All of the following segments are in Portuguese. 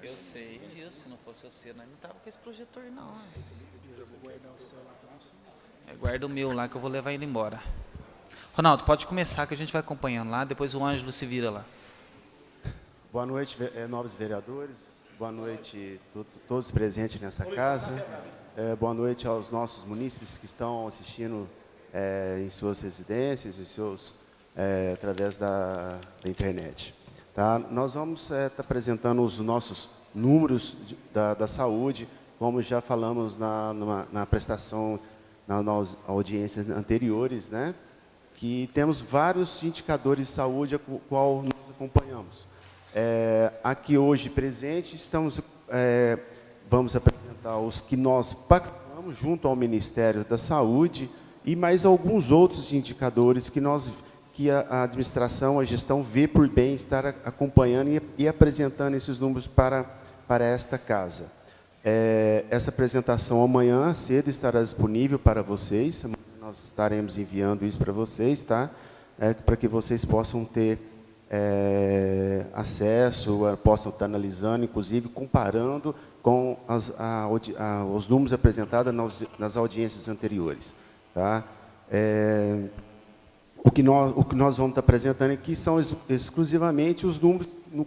Eu sei disso, se não fosse você, nós não tava com esse projetor não. Guarda o meu lá que eu vou levar ele embora. Ronaldo, pode começar que a gente vai acompanhando lá, depois o Ângelo se vira lá. Boa noite, nobres vereadores. Boa noite a todos presentes nessa casa. Boa noite aos nossos munícipes que estão assistindo em suas residências, através da internet. Tá? Nós vamos estar apresentando os nossos números da saúde, como já falamos na prestação, nas audiências anteriores, né? Que temos vários indicadores de saúde a qual nós acompanhamos. Aqui hoje presente, vamos apresentar os que nós pactuamos junto ao Ministério da Saúde e mais alguns outros indicadores que a administração, a gestão vê por bem estar acompanhando e apresentando esses números para esta casa. Essa apresentação amanhã cedo estará disponível para vocês, nós estaremos enviando isso para vocês, tá? Para que vocês possam ter acesso, possam estar analisando, inclusive comparando com os números apresentados nas audiências anteriores. Tá? O que nós vamos estar apresentando aqui são exclusivamente os números no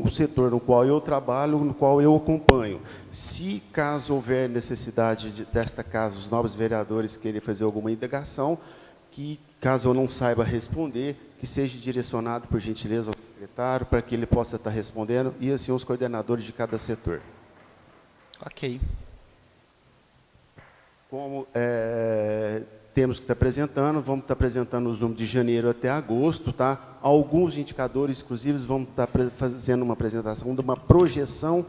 setor no qual eu trabalho, no qual eu acompanho. Se caso houver necessidade desta casa, os novos vereadores querem fazer alguma indagação, que caso eu não saiba responder, que seja direcionado, por gentileza, ao secretário, para que ele possa estar respondendo, e assim os coordenadores de cada setor. Ok. Como temos que estar apresentando, vamos estar apresentando os números de janeiro até agosto, tá? Alguns indicadores, inclusive, vamos estar fazendo uma apresentação de uma projeção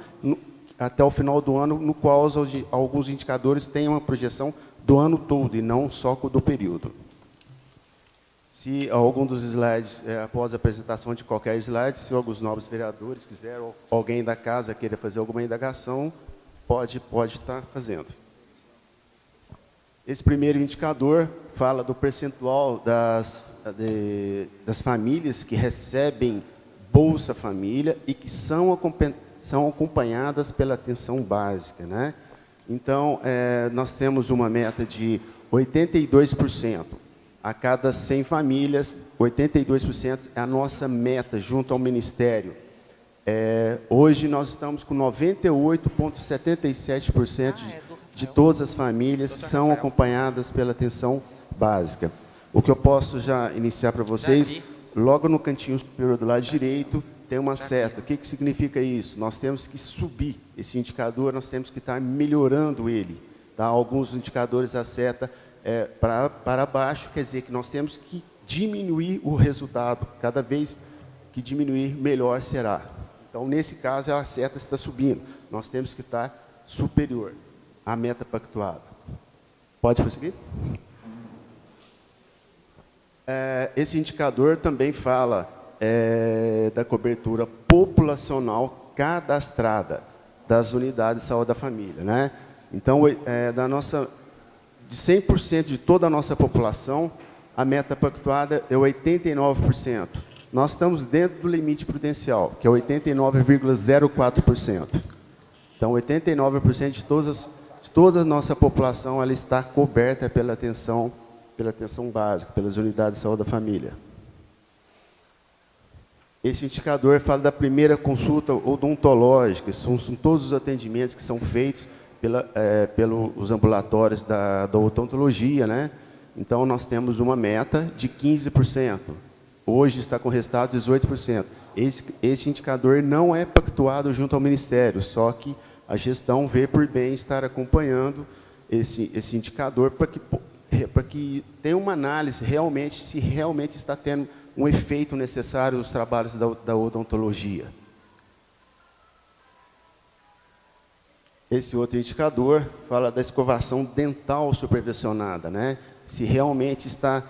até o final do ano, no qual alguns indicadores têm uma projeção do ano todo, e não só do período. Se algum dos slides, após a apresentação de qualquer slide, se alguns novos vereadores quiserem, ou alguém da casa queira fazer alguma indagação, pode estar fazendo. Esse primeiro indicador fala do percentual das famílias que recebem Bolsa Família e que são acompanhadas pela atenção básica, né? Então, nós temos uma meta de 82%. A cada 100 famílias, 82% é a nossa meta junto ao Ministério. Hoje nós estamos com 98,77% de todas as famílias são acompanhadas pela atenção básica. O que eu posso já iniciar para vocês, logo no cantinho superior do lado direito, tem uma seta. O que significa isso? Nós temos que subir esse indicador, nós temos que estar melhorando ele. Tá? Alguns indicadores a seta para baixo, quer dizer que nós temos que diminuir o resultado. Cada vez que diminuir, melhor será. Então, nesse caso, a seta está subindo. Nós temos que estar superior à meta pactuada. Pode prosseguir? Esse indicador também fala da cobertura populacional cadastrada das unidades de saúde da família, né? Então, de 100% de toda a nossa população, a meta pactuada é 89%. Nós estamos dentro do limite prudencial, que é 89,04%. Então, 89% de toda a nossa população ela está coberta pela atenção básica, pelas unidades de saúde da família. Esse indicador fala da primeira consulta odontológica, são todos os atendimentos que são feitos pelos ambulatórios da odontologia, né? Então, nós temos uma meta de 15%. Hoje está com resultado de 18%. Esse indicador não é pactuado junto ao Ministério, só que a gestão vê por bem estar acompanhando esse indicador para que tenha uma análise se realmente está tendo um efeito necessário nos trabalhos da odontologia. Esse outro indicador fala da escovação dental supervisionada, né? Se realmente está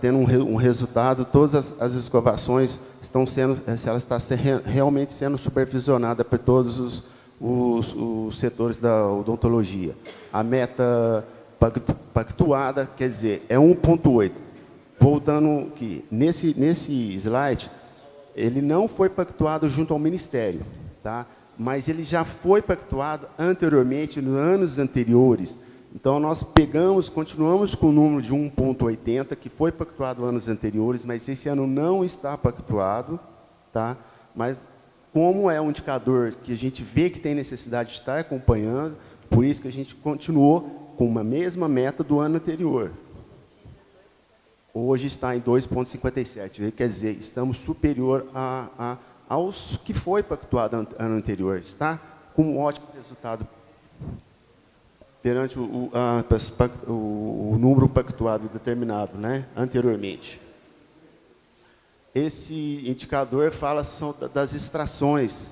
tendo um resultado, todas as escovações se ela está realmente sendo supervisionada por todos os setores da odontologia. A meta pactuada, quer dizer, é 1,8. Voltando aqui, nesse slide, ele não foi pactuado junto ao Ministério, tá? Mas ele já foi pactuado anteriormente, nos anos anteriores. Então, nós continuamos com o número de 1,80, que foi pactuado anos anteriores, mas esse ano não está pactuado, tá? Mas, como é um indicador que a gente vê que tem necessidade de estar acompanhando, por isso que a gente continuou com uma mesma meta do ano anterior. Hoje está em 2,57, quer dizer, estamos superior aos que foi pactuado ano anterior. Está com um ótimo resultado perante o número pactuado determinado, né, anteriormente. Esse indicador fala das extrações,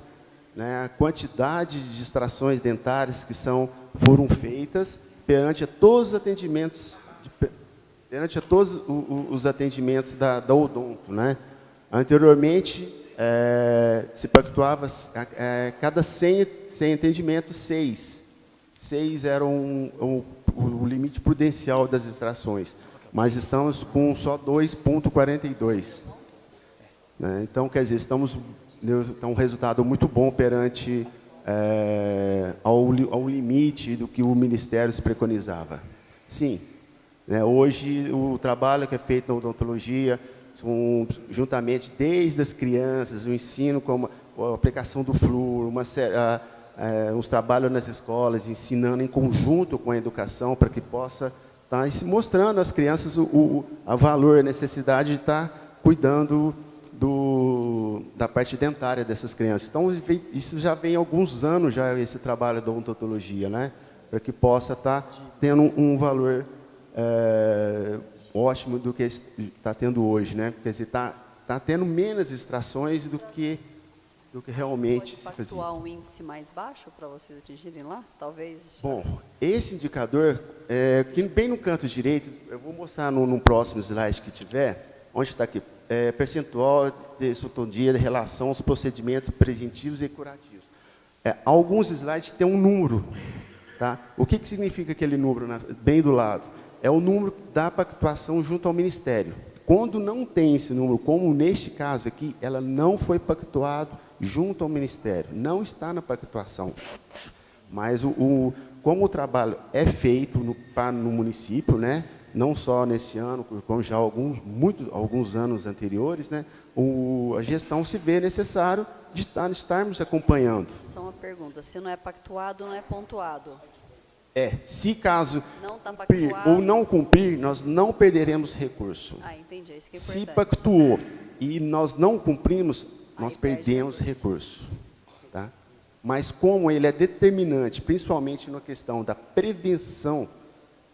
né, a quantidade de extrações dentárias que foram feitas perante todos os atendimentos, da odonto, né? Anteriormente, se pactuava cada 100 atendimentos, 6. 6 era o limite prudencial das extrações, mas estamos com só 2,42. Né? Então, quer dizer, estamos um resultado muito bom perante ao limite do que o Ministério se preconizava. Sim, né, hoje o trabalho que é feito na odontologia, juntamente desde as crianças, o ensino como a aplicação do flúor, os trabalhos nas escolas, ensinando em conjunto com a educação, para que possa estar mostrando às crianças o valor, a necessidade de estar cuidando da parte dentária dessas crianças. Então, isso já vem há alguns anos, já esse trabalho da odontologia, né? Para que possa estar tendo um valor ótimo do que está tendo hoje, né? Quer dizer, está tendo menos extrações do que realmente se fazia. Pode pactuar um índice mais baixo para vocês atingirem lá? Talvez. Bom, esse indicador, que bem no canto direito, eu vou mostrar no próximo slide que tiver, onde está aqui, percentual de ortodontia em relação aos procedimentos preventivos e curativos. Alguns slides têm um número, tá? O que significa aquele número bem do lado? É o número da pactuação junto ao Ministério. Quando não tem esse número, como neste caso aqui, ela não foi pactuado junto ao Ministério, não está na pactuação. Mas como o trabalho é feito no município, né, não só nesse ano, como já alguns anos anteriores, né, a gestão se vê necessário de estarmos acompanhando. Só uma pergunta, se não é pactuado, não é pontuado? Se caso não tá cumprir ou não cumprir, nós não perderemos recurso. Entendi, isso que é importante. Se pactuou e nós não cumprimos, nós perdemos recurso. Tá? Mas como ele é determinante, principalmente na questão da prevenção,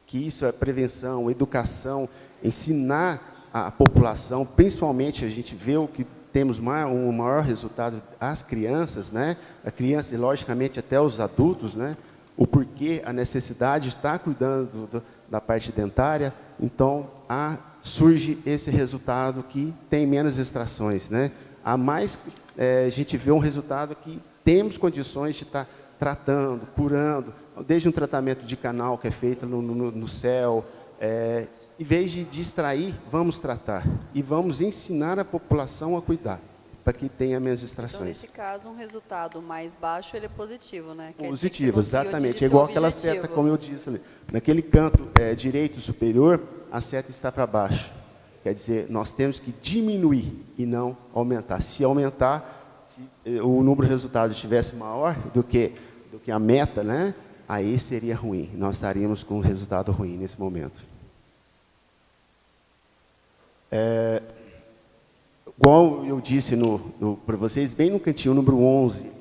que isso é prevenção, educação, ensinar a população, principalmente a gente vê o que temos um maior resultado às crianças, né? A criança e, logicamente, até os adultos, né? O porquê, a necessidade de estar cuidando da parte dentária, então surge esse resultado que tem menos extrações, né? A gente vê um resultado que temos condições de estar tratando, curando, desde um tratamento de canal que é feito no céu, em vez de distrair, vamos tratar e vamos ensinar a população a cuidar, para que tenha menos extrações. Então, nesse caso, um resultado mais baixo, ele é positivo, né? Positivo, exatamente. É igual aquela seta, como eu disse ali. Naquele canto direito superior, a seta está para baixo. Quer dizer, nós temos que diminuir e não aumentar. Se aumentar, se o número de resultados estivesse maior do que a meta, né? Aí seria ruim. Nós estaríamos com um resultado ruim nesse momento. Igual eu disse para vocês, bem no cantinho, número 11,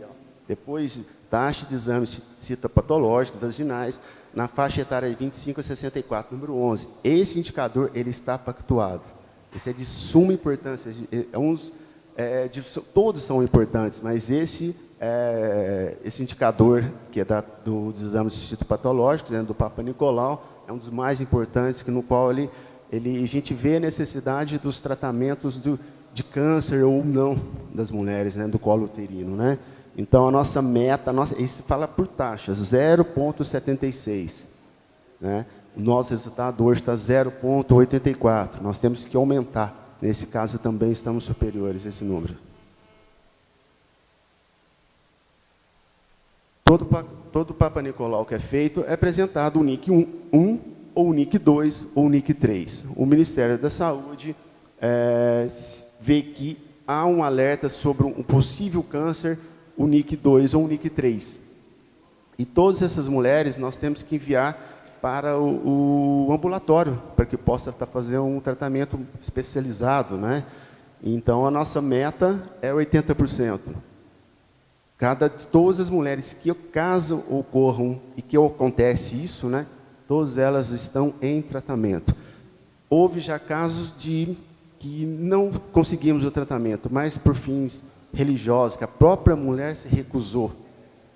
depois taxa de exames citopatológicos vaginais, na faixa etária de 25 a 64, número 11. Esse indicador, ele está pactuado. Esse é de suma importância. Todos são importantes, mas esse indicador, que é dos exames citopatológicos, né, do Papa Nicolau, é um dos mais importantes, no qual a gente vê a necessidade dos tratamentos de câncer ou não das mulheres, né, do colo uterino, né? Então, a nossa meta, isso fala por taxas, 0,76. Né? O nosso resultado hoje está 0,84. Nós temos que aumentar. Nesse caso, também estamos superiores a esse número. todo Papa Nicolau que é feito, é apresentado o NIC 1, ou o NIC 2, ou o NIC 3. O Ministério da Saúde vê que há um alerta sobre um possível câncer, o NIC 2 ou o NIC 3. E todas essas mulheres nós temos que enviar para o ambulatório, para que possa fazer um tratamento especializado, né? Então, a nossa meta é 80%. Todas as mulheres que caso ocorram e que acontece isso, né? Todas elas estão em tratamento. Houve já casos que não conseguimos o tratamento, mas por fins religiosos, que a própria mulher se recusou.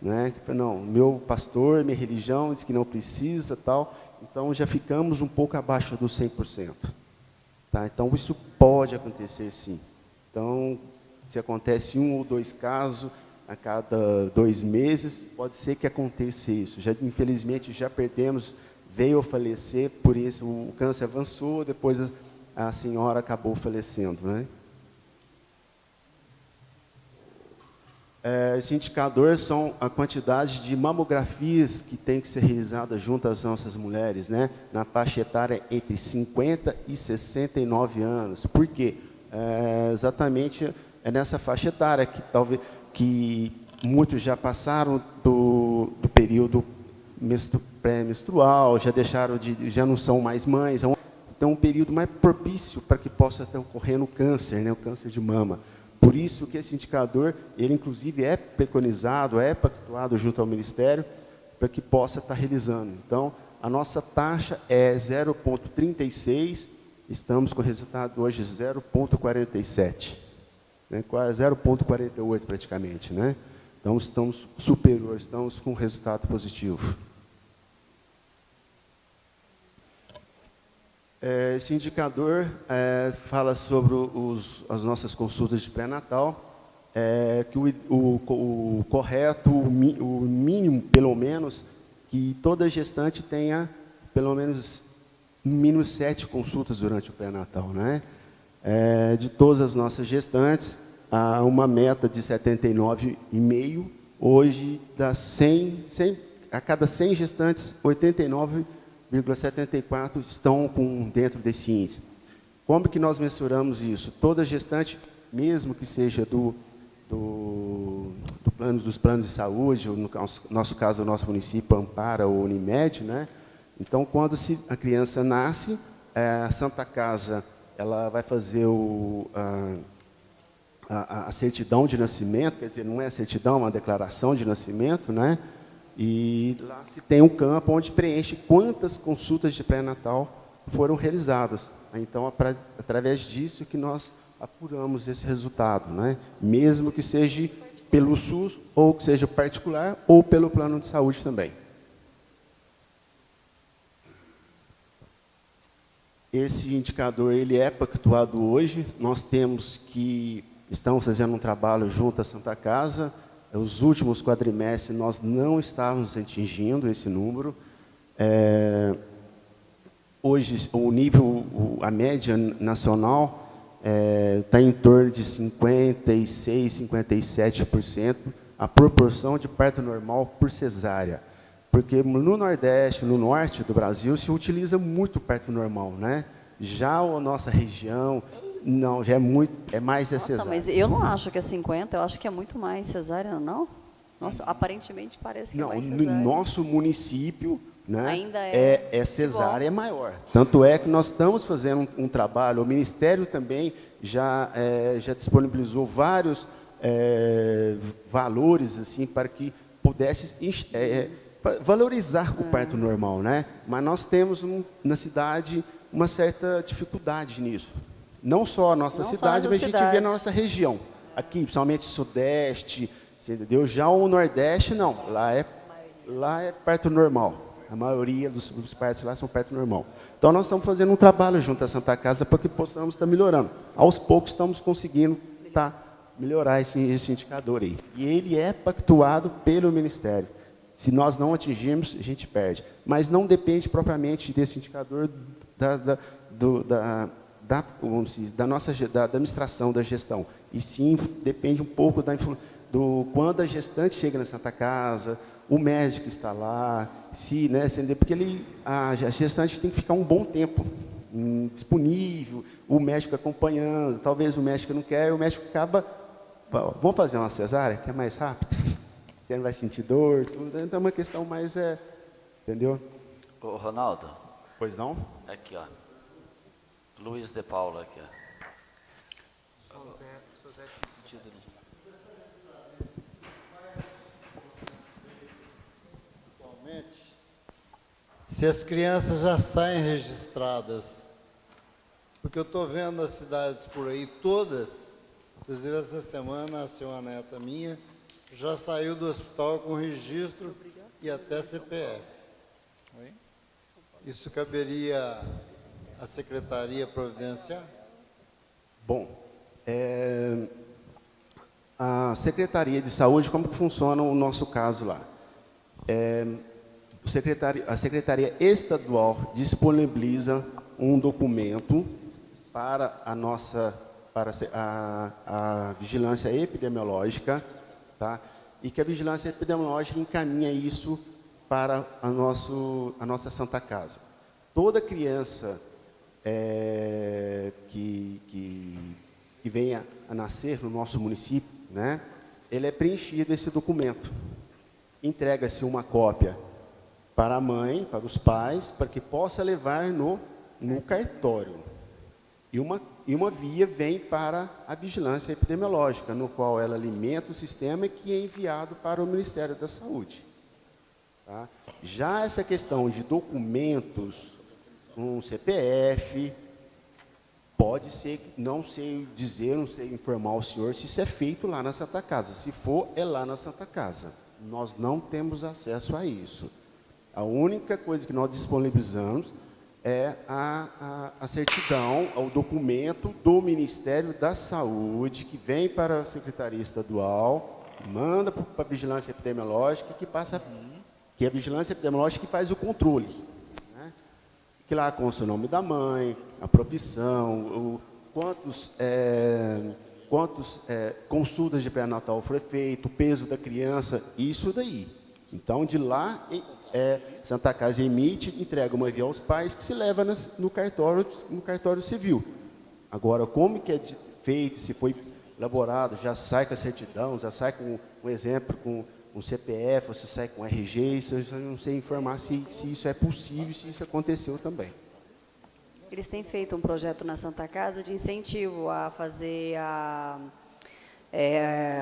Né? Não, meu pastor, minha religião diz que não precisa, tal. Então, já ficamos um pouco abaixo dos 100%. Tá? Então, isso pode acontecer, sim. Então, se acontece 1 ou 2 casos a cada 2 meses, pode ser que aconteça isso. Infelizmente, já perdemos, veio a falecer, por isso o câncer avançou, depois a senhora acabou falecendo, né? Esse indicador são a quantidade de mamografias que tem que ser realizada junto às nossas mulheres, né? Na faixa etária entre 50 e 69 anos. Por quê? Exatamente nessa faixa etária que muitos já passaram do período pré-menstrual, já não são mais mães. Então, um período mais propício para que possa estar ocorrendo o câncer, né? O câncer de mama. Por isso que esse indicador, ele inclusive é preconizado, é pactuado junto ao Ministério, para que possa estar realizando. Então, a nossa taxa é 0,36, estamos com o resultado hoje 0,47, né? Quase 0,48 praticamente, né? Então, estamos superiores, estamos com resultado positivo. Esse indicador fala sobre as nossas consultas de pré-natal, que o correto, o mínimo, pelo menos, que toda gestante tenha, pelo menos, no mínimo 7 consultas durante o pré-natal, né? De todas as nossas gestantes, há uma meta de 79,5, hoje, a cada 100 gestantes, 89,74 estão dentro desse índice. Como que nós mensuramos isso? Toda gestante, mesmo que seja dos planos de saúde, ou no nosso caso, o nosso município Ampara ou Unimed, né? Então, quando a criança nasce, a Santa Casa ela vai fazer a certidão de nascimento, quer dizer, não é a certidão, é uma declaração de nascimento, né? E lá se tem um campo onde preenche quantas consultas de pré-natal foram realizadas. Então, através disso que nós apuramos esse resultado, né? Mesmo que seja pelo SUS, ou que seja particular, ou pelo plano de saúde também. Esse indicador ele é pactuado hoje. Nós estamos fazendo um trabalho junto à Santa Casa. Os últimos quadrimestres nós não estávamos atingindo esse número. Hoje a média nacional está em torno de 56%, 57% a proporção de parto normal por cesárea. Porque no Nordeste, no Norte do Brasil, se utiliza muito parto normal, né? Já a nossa região, não, já é mais cesárea. Mas eu não acho que é 50, eu acho que é muito mais cesárea, não? Nossa, aparentemente parece que é mais cesárea. No nosso município, né, ainda cesárea é maior. Tanto é que nós estamos fazendo um trabalho, o Ministério também já disponibilizou vários valores assim, para que pudesse valorizar o parto normal, né? Mas nós temos na cidade uma certa dificuldade nisso. Não só a nossa cidade, mas a gente vê na nossa região. Aqui, principalmente Sudeste, você entendeu? Já o Nordeste, não. Lá é parto normal. A maioria dos partos lá são parto normal. Então, nós estamos fazendo um trabalho junto à Santa Casa para que possamos estar melhorando. Aos poucos, estamos conseguindo melhorar esse indicador aí. E ele é pactuado pelo Ministério. Se nós não atingirmos, a gente perde. Mas não depende propriamente desse indicador da administração, da gestão. E sim, depende um pouco quando a gestante chega na Santa Casa, o médico está lá, porque a gestante tem que ficar um bom tempo disponível, o médico acompanhando, talvez o médico não quer, e o médico acaba, vamos fazer uma cesárea, que é mais rápido, você não vai sentir dor, tudo, então é uma questão mais, entendeu? Ô, Ronaldo. Pois não? Aqui, ó. Luiz de Paula, aqui, ó. Se as crianças já saem registradas, porque eu estou vendo as cidades por aí todas, inclusive essa semana a senhora neta minha já saiu do hospital com registro e até CPF. Isso caberia à secretaria providenciar? Bom, a Secretaria de Saúde, como que funciona o nosso caso lá? A Secretaria Estadual disponibiliza um documento para a vigilância epidemiológica, tá? E que a vigilância epidemiológica encaminha isso para a nossa Santa Casa. Toda criança que venha a nascer no nosso município, né, ele é preenchido esse documento. Entrega-se uma cópia para a mãe, para os pais, para que possa levar no cartório. E uma via vem para a vigilância epidemiológica, no qual ela alimenta o sistema que é enviado para o Ministério da Saúde. Tá? Já essa questão de documentos, um CPF, pode ser, não sei dizer, não sei informar o senhor se isso é feito lá na Santa Casa. Se for, é lá na Santa Casa. Nós não temos acesso a isso. A única coisa que nós disponibilizamos é a certidão, o documento do Ministério da Saúde, que vem para a Secretaria Estadual, manda para a Vigilância Epidemiológica, que é a Vigilância Epidemiológica que faz o controle. Né? Que lá consta o nome da mãe, a profissão, quantos consultas de pré-natal foram feitas, o peso da criança, isso daí. Então, de lá, Santa Casa emite, entrega uma via aos pais, que se leva no cartório civil. Agora, como que é feito, se foi elaborado, já sai com a certidão, já sai com um exemplo, com um CPF, ou se sai com RG, isso eu não sei informar se isso é possível, se isso aconteceu também. Eles têm feito um projeto na Santa Casa de incentivo a fazer a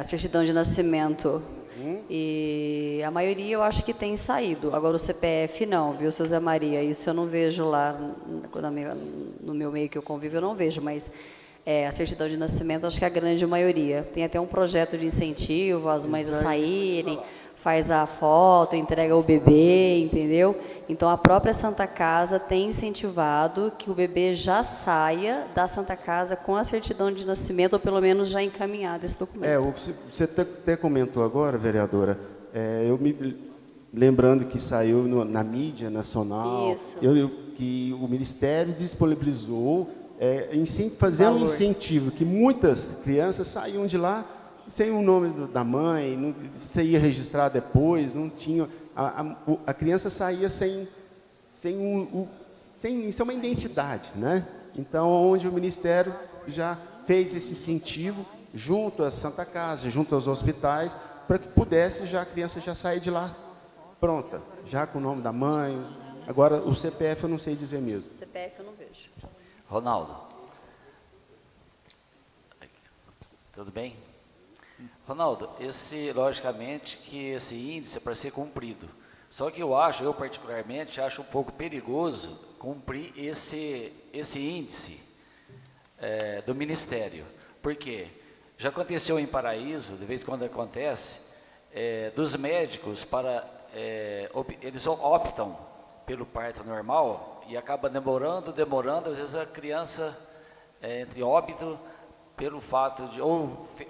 certidão de nascimento. E a maioria eu acho que tem saído. Agora o CPF não, viu, seu Zé Maria? Isso eu não vejo lá no meu meio que eu convivo, eu não vejo, mas a certidão de nascimento acho que é a grande maioria. Tem até um projeto de incentivo, as mães a saírem, faz a foto, entrega o bebê, entendeu? Então, a própria Santa Casa tem incentivado que o bebê já saia da Santa Casa com a certidão de nascimento, ou pelo menos já encaminhado esse documento. Você até comentou agora, vereadora, eu me lembrando que saiu na mídia nacional, que o Ministério disponibilizou, fazendo um incentivo, que muitas crianças saíam de lá sem o nome da mãe, você ia registrar depois, não tinha, a criança saía sem uma identidade, né? Então, onde o Ministério já fez esse incentivo junto à Santa Casa, junto aos hospitais, para que pudesse a criança já sair de lá pronta, já com o nome da mãe. Agora, o CPF eu não sei dizer mesmo. O CPF eu não vejo. Ronaldo. Tudo bem? Ronaldo, logicamente que esse índice é para ser cumprido. Só que eu particularmente acho um pouco perigoso cumprir esse índice do Ministério. Por quê? Já aconteceu em Paraíso, de vez em quando acontece, dos médicos eles optam pelo parto normal e acaba demorando, às vezes a criança entre óbito pelo fato de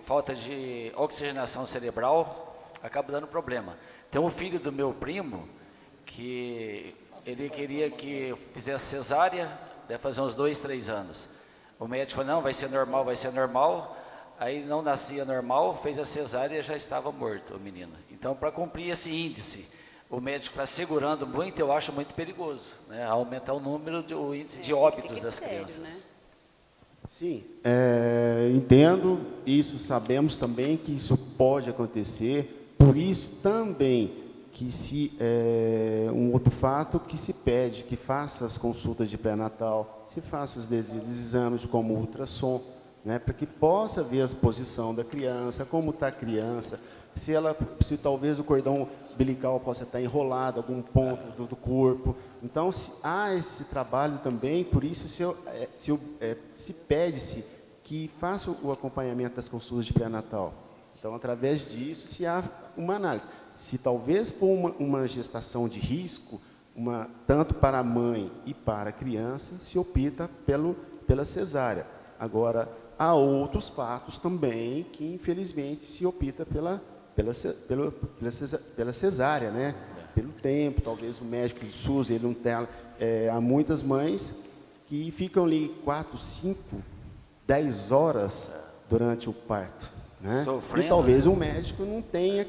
falta de oxigenação cerebral, acaba dando problema. Tem um filho do meu primo que ele queria que fizesse cesárea, deve fazer uns 2, 3 anos. O médico falou, não, vai ser normal. aí não nascia normal, fez a cesárea e já estava morto o menino. Então, para cumprir esse índice, o médico está segurando muito, eu acho muito perigoso, né? Aumentar o índice de óbitos das crianças. Né? Sim, entendo isso, sabemos também que isso pode acontecer, por isso também que um outro fato que se pede que faça as consultas de pré-natal, se faça os exames como ultrassom, né, para que possa ver a posição da criança, como está a criança, se talvez o cordão umbilical possa estar enrolado, algum ponto do corpo. Então, há esse trabalho também, por isso se pede-se que faça o acompanhamento das consultas de pré-natal. Então, através disso, se há uma análise. Se talvez for uma gestação de risco, tanto para a mãe e para a criança, se opta pela cesárea. Agora, há outros fatos também que, infelizmente, se opta pela cesárea, né? Pelo tempo, talvez o médico do SUS, ele não tem... há muitas mães que ficam ali 4, 5, 10 horas durante o parto, né? Sofrendo, e talvez né? o médico não tenha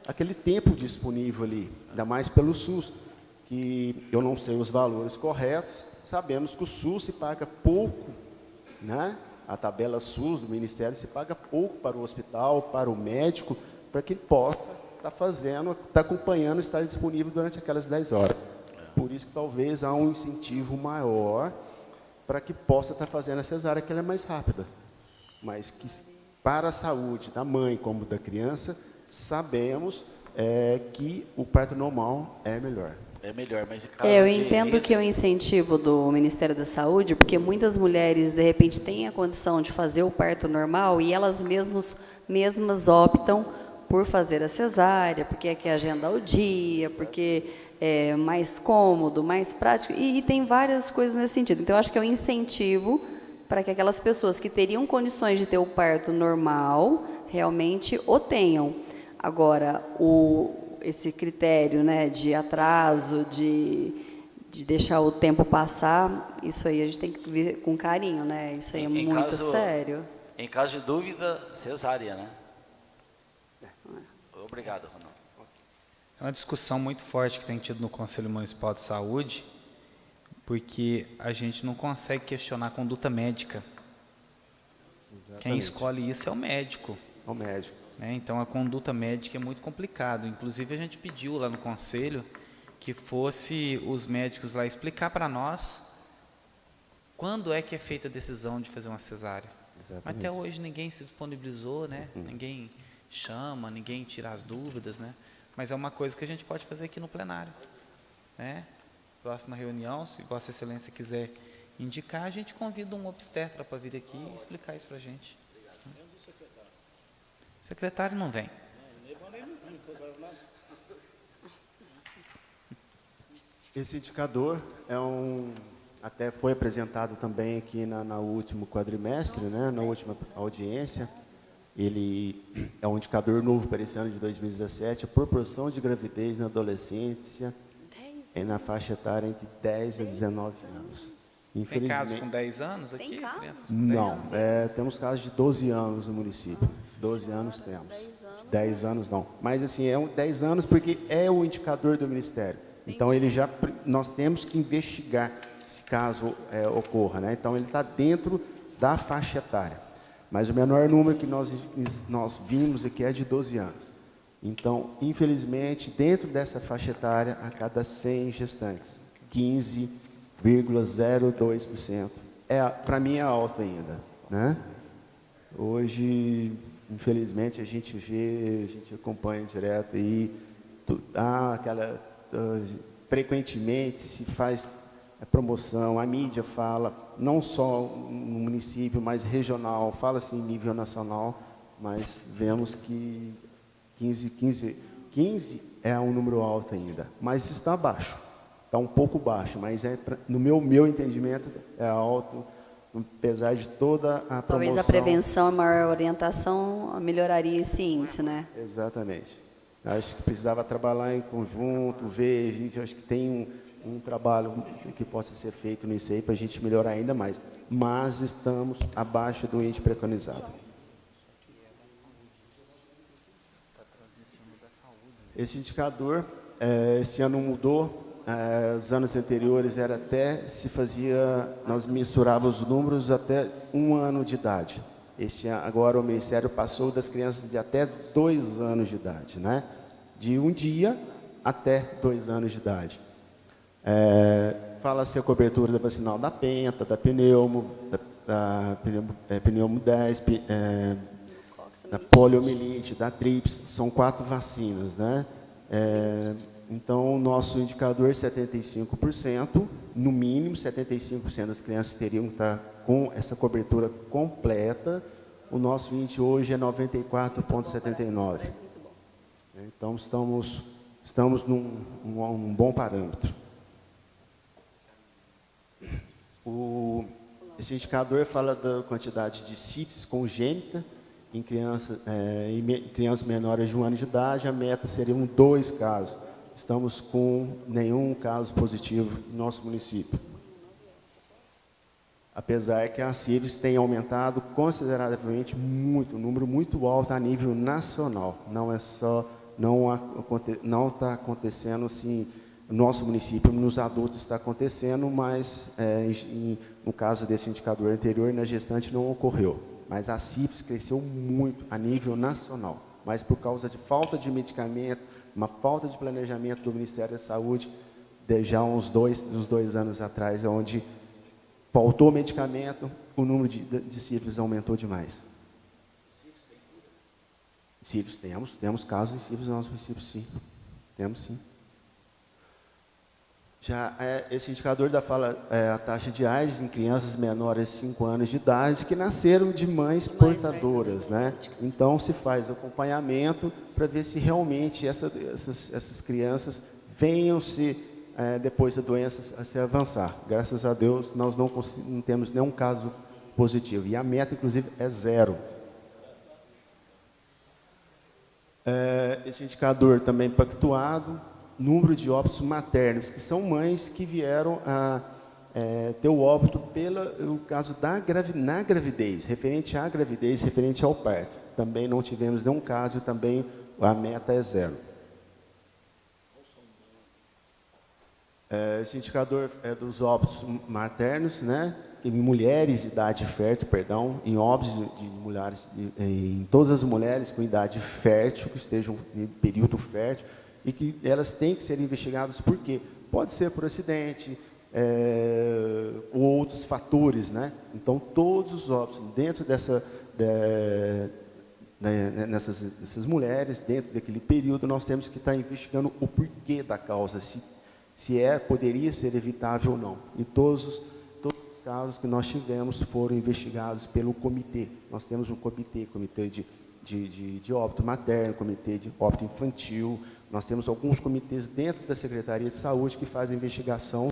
aquele tempo disponível ali, ainda mais pelo SUS, que eu não sei os valores corretos, sabemos que o SUS se paga pouco, né? A tabela SUS do Ministério se paga pouco para o hospital, para o médico, para que ele possa estar acompanhando, estar disponível durante aquelas 10 horas. Por isso que talvez há um incentivo maior para que possa estar fazendo a cesárea, que ela é mais rápida. Mas que para a saúde da mãe como da criança, sabemos que o parto normal é melhor. É melhor, mas em caso Eu de entendo risco, que é o incentivo do Ministério da Saúde, porque muitas mulheres, de repente, têm a condição de fazer o parto normal e elas mesmas optam por fazer a cesárea, porque quer agendar o dia, porque é mais cômodo, mais prático, e tem várias coisas nesse sentido. Então, eu acho que é um incentivo para que aquelas pessoas que teriam condições de ter o parto normal, realmente o tenham. Agora, esse critério, né, de atraso, de deixar o tempo passar, isso aí a gente tem que ver com carinho, né? Isso aí é muito sério. Em caso de dúvida, cesárea, né? Obrigado, Ronaldo. É uma discussão muito forte que tem tido no Conselho Municipal de Saúde, porque a gente não consegue questionar a conduta médica. Exatamente. Quem escolhe isso é o médico. É o médico. Então, a conduta médica é muito complicado. Inclusive, a gente pediu lá no Conselho que fosse os médicos lá explicar para nós quando é que é feita a decisão de fazer uma cesárea. Exatamente. Mas até hoje ninguém se disponibilizou, né? Ninguém chama, ninguém tira as dúvidas, né? Mas é uma coisa que a gente pode fazer aqui no plenário, né? Próxima reunião, se Vossa Excelência quiser indicar, a gente convida um obstetra para vir aqui e explicar isso para a gente. O secretário não vem. Esse indicador até foi apresentado também aqui na último quadrimestre, né, na última audiência. Ele é um indicador novo para esse ano de 2017, a proporção de gravidez na adolescência na faixa etária entre 10 a 19 anos. Tem casos com 10 anos aqui? Tem casos? Crianças com 10 Não, anos? temos casos de 12 anos no município. 12 anos temos. 10 anos não. Mas assim, 10 anos porque é o indicador do Ministério. Então, nós temos que investigar se caso ocorra, né? Então, ele está dentro da faixa etária. Mas o menor número que nós vimos aqui é de 12 anos. Então, infelizmente, dentro dessa faixa etária, a cada 100 gestantes, 15,02%. Para mim é alto ainda, né? Hoje, infelizmente, a gente acompanha direto e frequentemente se faz a promoção, a mídia fala, não só no município, mas regional, fala-se em nível nacional, mas vemos que 15 é um número alto ainda, mas está baixo. Está um pouco baixo, mas no meu entendimento é alto, apesar de toda a promoção. Talvez a prevenção, a maior orientação melhoraria esse índice, né? Exatamente. Acho que precisava trabalhar em conjunto, ver, acho que tem um trabalho que possa ser feito nisso aí para a gente melhorar ainda mais. Mas estamos abaixo do índice preconizado. Esse indicador, esse ano mudou. Os anos anteriores era até nós mensurávamos os números até 1 ano de idade. Agora o Ministério passou das crianças de até 2 anos de idade, né? De 1 dia até 2 anos de idade. Fala-se a cobertura da vacinal da penta, da pneumo, da pneumo 10, da poliomielite, da trips, são 4 vacinas, né? Então, o nosso indicador é 75%, no mínimo 75% das crianças teriam que estar com essa cobertura completa. O nosso índice hoje é 94,79%. Então, estamos num bom parâmetro. Esse indicador fala da quantidade de sífilis congênita em crianças menores de 1 ano de idade. A meta seriam 2 casos. Estamos com nenhum caso positivo no nosso município. Apesar que a sífilis tem aumentado consideravelmente muito, um número muito alto a nível nacional. Não está acontecendo assim no nosso município, nos adultos está acontecendo, mas no caso desse indicador anterior, na gestante não ocorreu. Mas a sífilis cresceu muito a nível nacional, mas por causa de falta de medicamento, uma falta de planejamento do Ministério da Saúde, já uns 2 anos atrás, onde faltou medicamento, o número de sífilis aumentou demais. Sífilis temos casos de sífilis no nosso município, sim. Temos, sim. Já esse indicador fala a taxa de AIDS em crianças menores de 5 anos de idade que nasceram de mães portadoras, né? Então, se faz acompanhamento para ver se realmente essas crianças venham depois da doença, a se avançar. Graças a Deus, nós não temos nenhum caso positivo. E a meta, inclusive, é 0. Esse indicador também pactuado, número de óbitos maternos, que são mães que vieram a ter o óbito pelo caso na gravidez, referente à gravidez, referente ao parto. Também não tivemos nenhum caso, também a meta é 0. Esse indicador é dos óbitos maternos, né? Em mulheres de idade fértil, em óbitos de mulheres, em todas as mulheres com idade fértil, que estejam em período fértil, e que elas têm que ser investigadas por quê? Pode ser por acidente, ou outros fatores, né? Então, todos os óbitos dentro dessas mulheres, dentro daquele período, nós temos que estar investigando o porquê da causa, poderia ser evitável ou não. E todos os casos que nós tivemos foram investigados pelo comitê. Nós temos um comitê de óbito materno, comitê de óbito infantil. Nós temos alguns comitês dentro da Secretaria de Saúde que fazem investigação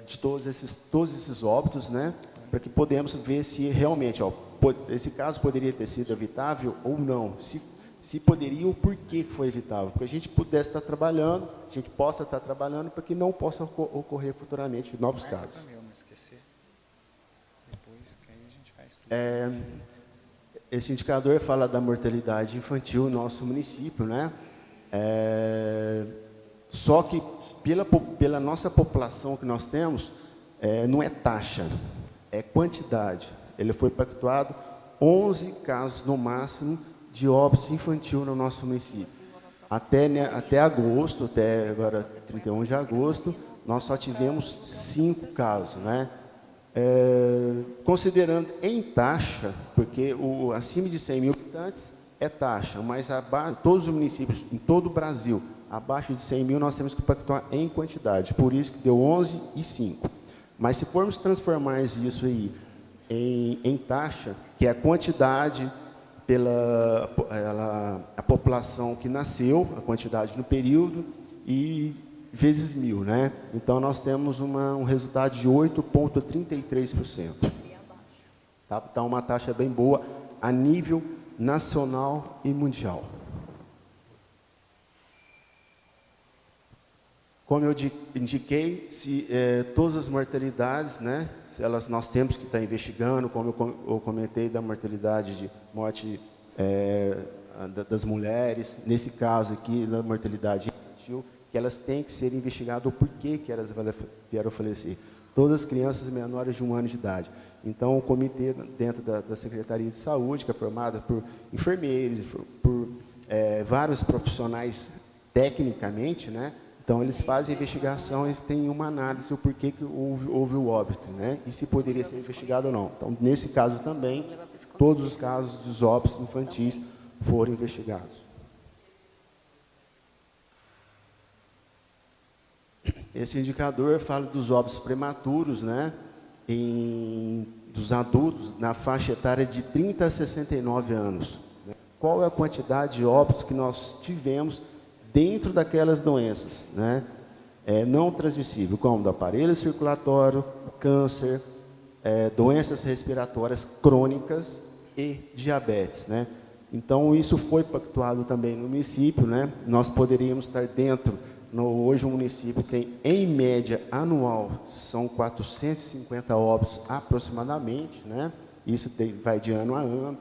de todos esses óbitos, né, para que podemos ver se realmente esse caso poderia ter sido evitável ou não. Se poderia, o porquê foi evitável. Porque a gente pudesse estar trabalhando, a gente possa estar trabalhando para que não possa ocorrer futuramente novos casos. Esse indicador fala da mortalidade infantil no nosso município, né? Só que pela nossa população que nós temos, não é taxa, é quantidade. Ele foi pactuado 11 casos no máximo de óbito infantil no nosso município. Até agosto, até agora 31 de agosto, nós só tivemos 5 casos, né? Considerando em taxa, porque acima de 100 mil habitantes é taxa, mas todos os municípios em todo o Brasil, abaixo de 100 mil, nós temos que pactuar em quantidade, por isso que deu 11 e 5. Mas se formos transformar isso aí em taxa, que é a quantidade a população que nasceu, a quantidade no período, e vezes 1000, né? Então, nós temos um resultado de 8,33%. Tá? Então, uma taxa bem boa a nível nacional e mundial. Como eu indiquei, todas as mortalidades, né, nós temos que estar investigando, como eu comentei da mortalidade de morte das mulheres, nesse caso aqui, da mortalidade infantil, que elas têm que ser investigadas o porquê que elas vieram a falecer. Todas as crianças menores de 1 ano de idade. Então, o comitê dentro da Secretaria de Saúde, que é formado por enfermeiros, por vários profissionais tecnicamente, né? Então, eles fazem a investigação e têm uma análise do porquê que houve o óbito, né? E se poderia ser investigado ou não. Então, nesse caso também, todos os casos dos óbitos infantis foram investigados. Esse indicador fala dos óbitos prematuros, né? Dos adultos na faixa etária de 30 a 69 anos. Né? Qual é a quantidade de óbitos que nós tivemos dentro daquelas doenças, né? Não transmissível, como do aparelho circulatório, câncer, doenças respiratórias crônicas e diabetes, né? Então, isso foi pactuado também no município, né? Nós poderíamos estar dentro, hoje o município tem, em média, anual, são 450 óbitos aproximadamente, né? Isso vai de ano a ano,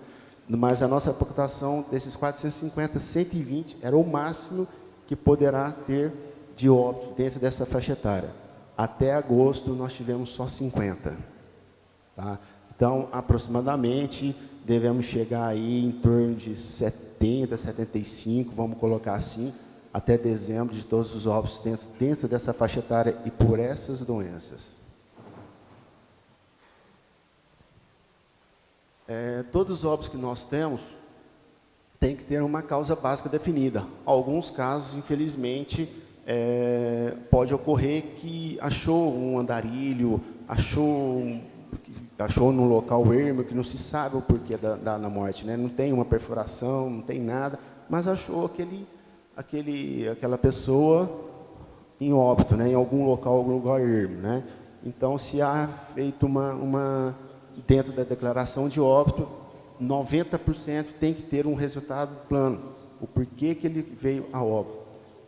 mas a nossa pactuação desses 450, 120 era o máximo que poderá ter de óbito dentro dessa faixa etária. Até agosto, nós tivemos só 50. Tá? Então, aproximadamente, devemos chegar aí em torno de 70, 75, vamos colocar assim, até dezembro, de todos os óbitos dentro dessa faixa etária e por essas doenças. Todos os óbitos que nós temos tem que ter uma causa básica definida. Alguns casos, infelizmente, pode ocorrer que achou um andarilho, achou no local ermo, que não se sabe o porquê da morte, né? Não tem uma perfuração, não tem nada, mas achou aquela pessoa em óbito, né? Em algum lugar ermo, né? Então, se há feito dentro da declaração de óbito, 90% tem que ter um resultado plano, o porquê que ele veio a óbito.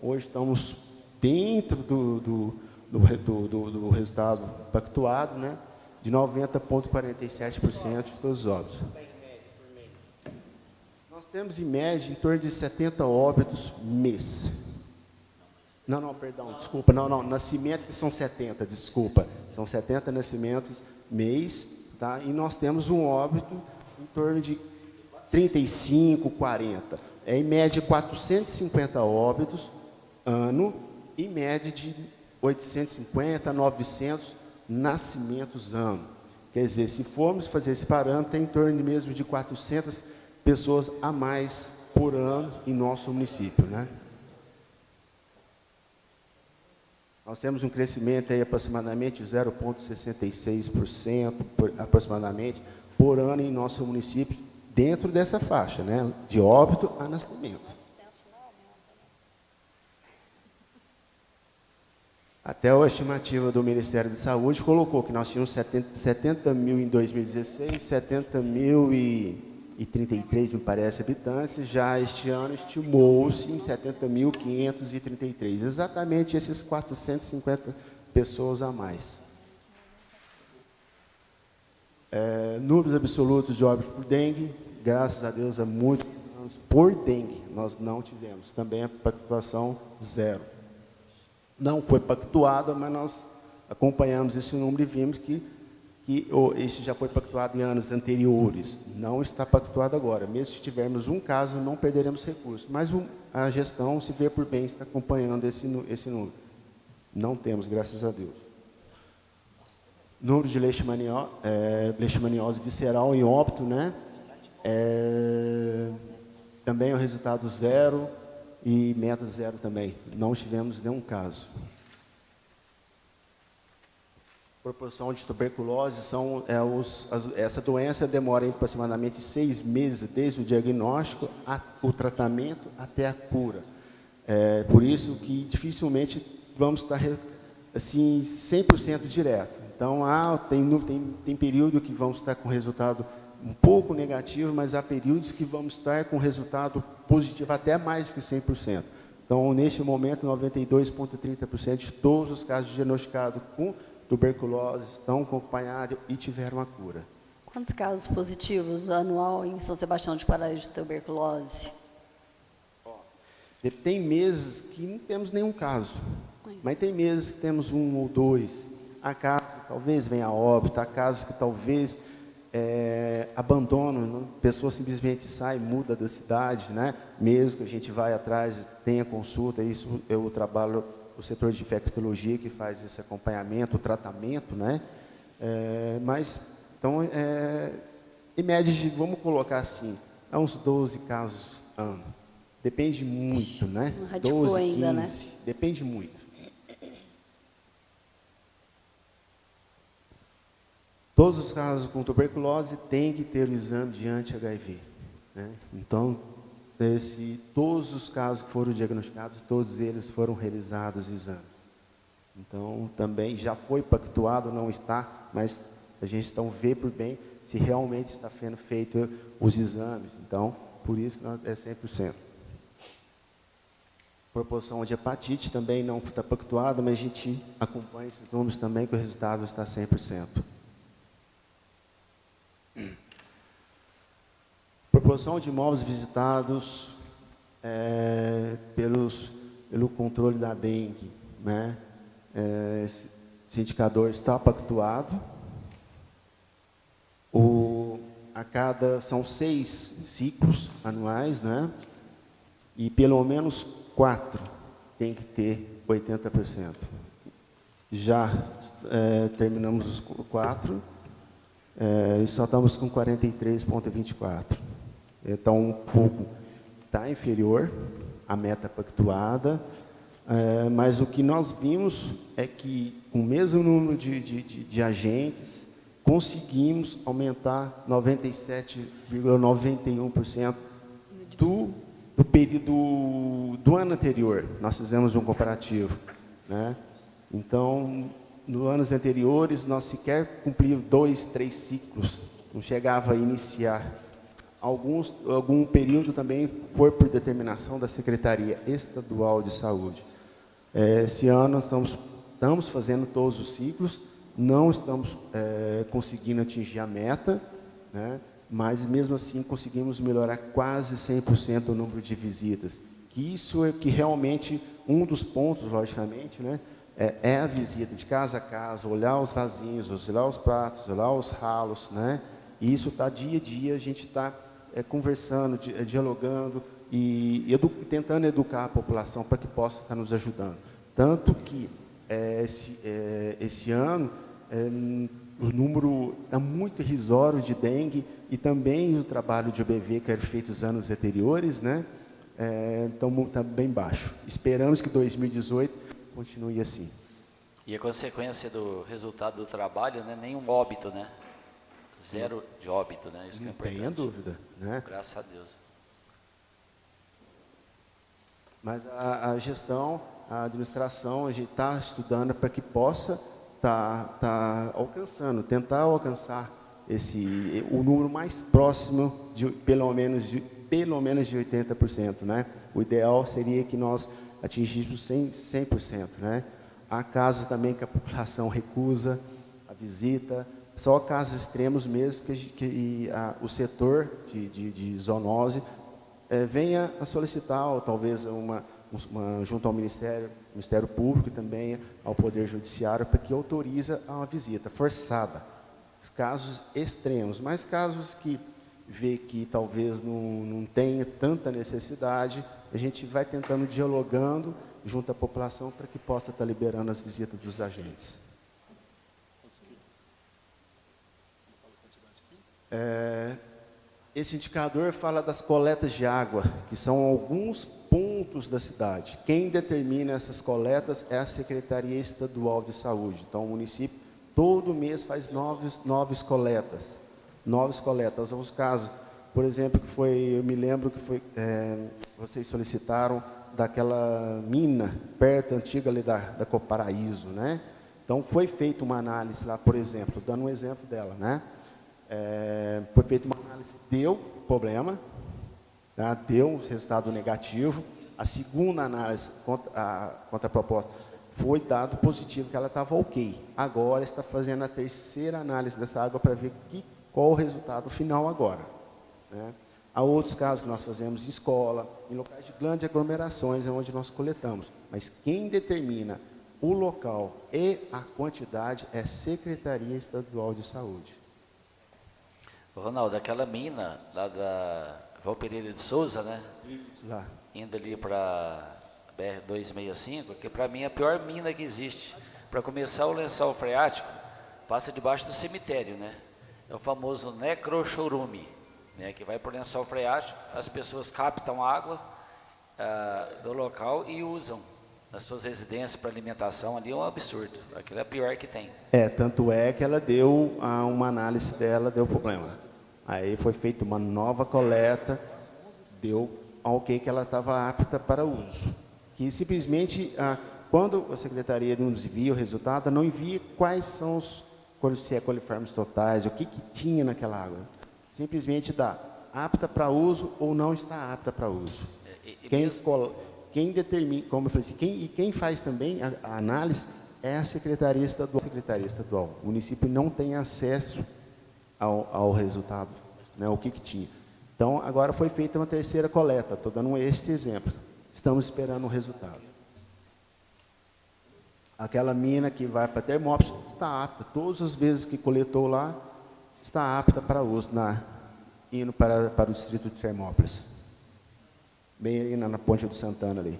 Hoje estamos dentro do resultado pactuado, né, de 90,47% de todos os óbitos. Nós temos, em média, em torno de 70 óbitos mês. Desculpa, nascimento que são 70, desculpa. São 70 nascimentos mês, tá? E nós temos um óbito em torno de 35, 40. Em média, 450 óbitos ano, em média de 850 a 900 nascimentos ano. Quer dizer, se formos fazer esse parâmetro, tem em torno mesmo de 400 pessoas a mais por ano em nosso município, né? Nós temos um crescimento aí aproximadamente de 0,66% aproximadamente por ano em nosso município, dentro dessa faixa, né, de óbito a nascimento. Até a estimativa do Ministério da Saúde colocou que nós tínhamos 70 mil em 2016, 70 mil e 33, me parece, habitantes. Já este ano estimou-se em 70.533, exatamente esses 450 pessoas a mais. Números absolutos de óbito por dengue, graças a Deus, há muitos anos, por dengue, nós não tivemos. Também a pactuação zero. Não foi pactuada, mas nós acompanhamos esse número e vimos que este já foi pactuado em anos anteriores. Não está pactuado agora. Mesmo se tivermos um caso, não perderemos recursos. Mas a gestão, se vê por bem, está acompanhando esse número. Não temos, graças a Deus. Número de leishmaniose visceral em óbito, né? Também o resultado zero. E meta zero também. Não tivemos nenhum caso. Proporção de tuberculose essa doença demora aproximadamente 6 meses desde o diagnóstico, o tratamento até a cura. Por isso que dificilmente vamos estar assim 100% direto. Então tem período que vamos estar com resultado um pouco negativo, mas há períodos que vamos estar com resultado positivo, até mais que 100%. Então, neste momento, 92,30% de todos os casos diagnosticados com tuberculose estão acompanhados e tiveram a cura. Quantos casos positivos anual em São Sebastião de Paraíso de tuberculose? Tem meses que não temos nenhum caso, mas tem meses que temos 1 ou 2. Há casos que talvez venha a óbito, há casos que talvez abandonam, né? A pessoa simplesmente sai, muda da cidade, né? Mesmo que a gente vai atrás, tenha consulta, isso eu trabalho o setor de infectologia que faz esse acompanhamento, o tratamento, né? Mas, então, em média, vamos colocar assim, há uns 12 casos ano. Depende muito, né? Radicou 12, ainda, 15, né? Depende muito. Todos os casos com tuberculose têm que ter o exame de anti-HIV, né? Então, todos os casos que foram diagnosticados, todos eles foram realizados exames. Então, também já foi pactuado, não está, mas a gente então vê por bem se realmente está sendo feito os exames. Então, por isso que é 100%. Proporção de hepatite também não está pactuada, mas a gente acompanha esses números também, que o resultado está 100%. Proporção de imóveis visitados pelo controle da dengue, né? Esse indicador está pactuado. São 6 ciclos anuais, né? E pelo menos 4 tem que ter 80%. Já terminamos os 4, e só estamos com 43,24%. Então, um pouco está inferior à meta pactuada, mas o que nós vimos é que, com o mesmo número de agentes, conseguimos aumentar 97,91% do período do ano anterior. Nós fizemos um comparativo, né? Então, nos anos anteriores, nós sequer cumpríamos 2, 3 ciclos, não chegava a iniciar. Algum período também foi por determinação da Secretaria Estadual de Saúde. Esse ano nós estamos fazendo todos os ciclos, não estamos conseguindo atingir a meta, né? Mas mesmo assim conseguimos melhorar quase 100% o número de visitas. Que isso é que realmente um dos pontos, logicamente, né? É a visita de casa a casa, olhar os vasinhos, olhar os pratos, olhar os ralos, né? E isso está dia a dia, a gente está conversando, dialogando e tentando educar a população para que possa estar nos ajudando. Tanto que esse ano o número está muito irrisório de dengue e também o trabalho de OBV que era feito nos anos anteriores, né? Então está bem baixo. Esperamos que 2018 continue assim. E a consequência do resultado do trabalho, né? Nenhum óbito, né? 0 de óbito, né? Isso que é importante. Não tenha dúvida, né? Graças a Deus. Mas a gestão, a administração, a gente está estudando para que possa estar alcançando, tentar alcançar o número mais próximo de pelo menos de 80%, né? O ideal seria que nós atingíssemos 100%, né? Há casos também que a população recusa a visita, só casos extremos mesmo que o setor de zoonose venha a solicitar, ou talvez junto ao Ministério Público e também ao Poder Judiciário, para que autoriza a visita forçada. Casos extremos, mas casos que vê que talvez não tenha tanta necessidade, a gente vai tentando, dialogando junto à população para que possa estar liberando as visitas dos agentes. Esse indicador fala das coletas de água, que são alguns pontos da cidade. Quem determina essas coletas é a Secretaria Estadual de Saúde. Então, o município, todo mês, faz novas coletas. Alguns casos, por exemplo, eu me lembro que vocês solicitaram daquela mina, perto, antiga ali da Coparaíso, né? Então, foi feita uma análise lá, por exemplo, dando um exemplo dela, né? Foi feita uma análise, deu problema, tá? Deu um resultado negativo. A segunda análise contra a proposta foi dado positivo, que ela estava ok. Agora está fazendo a terceira análise dessa água para ver qual o resultado final agora, né? Há outros casos que nós fazemos em escola, em locais de grandes aglomerações, é onde nós coletamos. Mas quem determina o local e a quantidade é a Secretaria Estadual de Saúde. Ronaldo, aquela mina lá da Val Pereira de Souza, né? Lá. Indo ali para BR-265, que para mim é a pior mina que existe. Para começar, o lençol freático passa debaixo do cemitério, né? É o famoso necrochorume, né? Que vai por lençol freático, as pessoas captam água do local e usam nas suas residências para alimentação. Ali é um absurdo, aquilo é a pior que tem. Tanto é que ela deu, uma análise dela, deu problema. Aí foi feita uma nova coleta, deu ok que ela estava apta para uso. Que simplesmente, quando a Secretaria nos envia o resultado, não envia quais são se é coliformes totais, o que tinha naquela água. Simplesmente dá apta para uso ou não está apta para uso. Quem determina, como eu falei assim, quem faz também a análise é a Secretaria Estadual. O município não tem acesso ao resultado, né, o que tinha. Então, agora foi feita uma terceira coleta, estou dando este exemplo. Estamos esperando o resultado. Aquela mina que vai para Termópolis está apta, todas as vezes que coletou lá, está apta para uso, indo para o distrito de Termópolis. Bem ali na Ponte do Santana ali.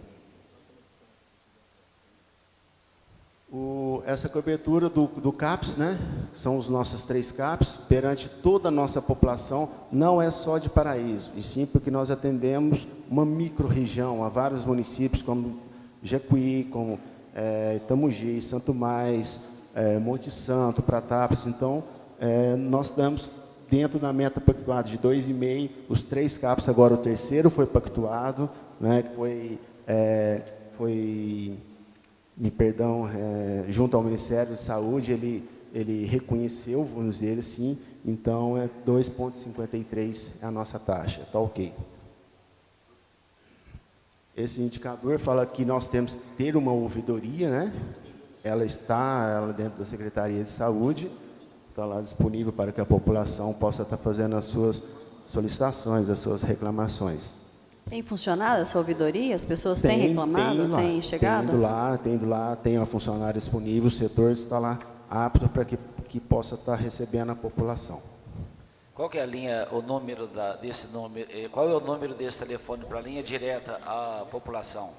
Essa cobertura do CAPS, né? São os nossos 3 CAPS, perante toda a nossa população, não é só de Paraíso, e sim porque nós atendemos uma micro-região, a vários municípios, como Jacuí, como Itamugi, Santo Mais, Monte Santo, Pratápolis. Então, nós damos, dentro da meta pactuada de 2,5, os 3 CAPs, agora o terceiro foi pactuado, né, junto ao Ministério de Saúde, ele reconheceu, vamos dizer assim, então 2,53 é a nossa taxa, está ok. Esse indicador fala que nós temos que ter uma ouvidoria, né? Ela está dentro da Secretaria de Saúde, está lá disponível para que a população possa estar fazendo as suas solicitações, as suas reclamações. Tem funcionado essa ouvidoria? As pessoas têm reclamado? Têm chegado? Tendo lá, tem uma funcionária disponível, o setor está lá apto para que possa estar recebendo a população. Qual que é a linha, o número qual é o número desse telefone para a linha direta à população?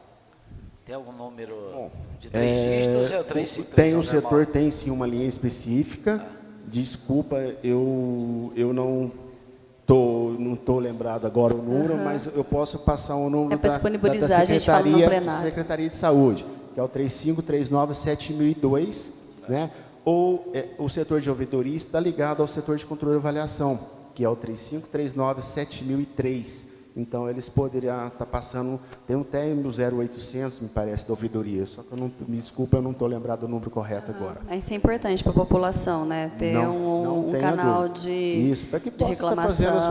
Tem algum número de 3 dígitos ou é o 353? Tem o setor, tem sim uma linha específica. Desculpa, eu não estou lembrado agora o número, mas eu posso passar o número da Secretaria de Saúde, que é o 3539-7002, né? Ou o setor de ouvidoria está ligado ao setor de controle e avaliação, que é o 3539-7003. Então, eles poderiam estar passando, tem um término 0800, me parece, da ouvidoria, só que me desculpa, eu não estou lembrado do número correto agora. Isso é importante para a população, né? Ter um canal de reclamação, de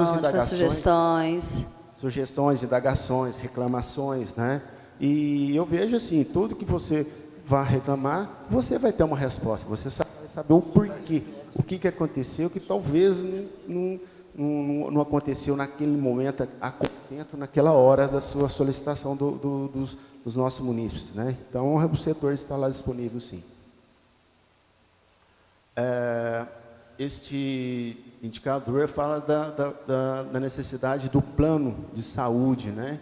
sugestões, indagações, reclamações, né? E eu vejo assim, tudo que você vai reclamar, você vai ter uma resposta, você vai saber o porquê, o que aconteceu, que talvez não aconteceu naquele momento, a contento, naquela hora da sua solicitação dos nossos munícipes, né? Então, o setor está lá disponível, sim. Este indicador fala da necessidade do plano de saúde, né?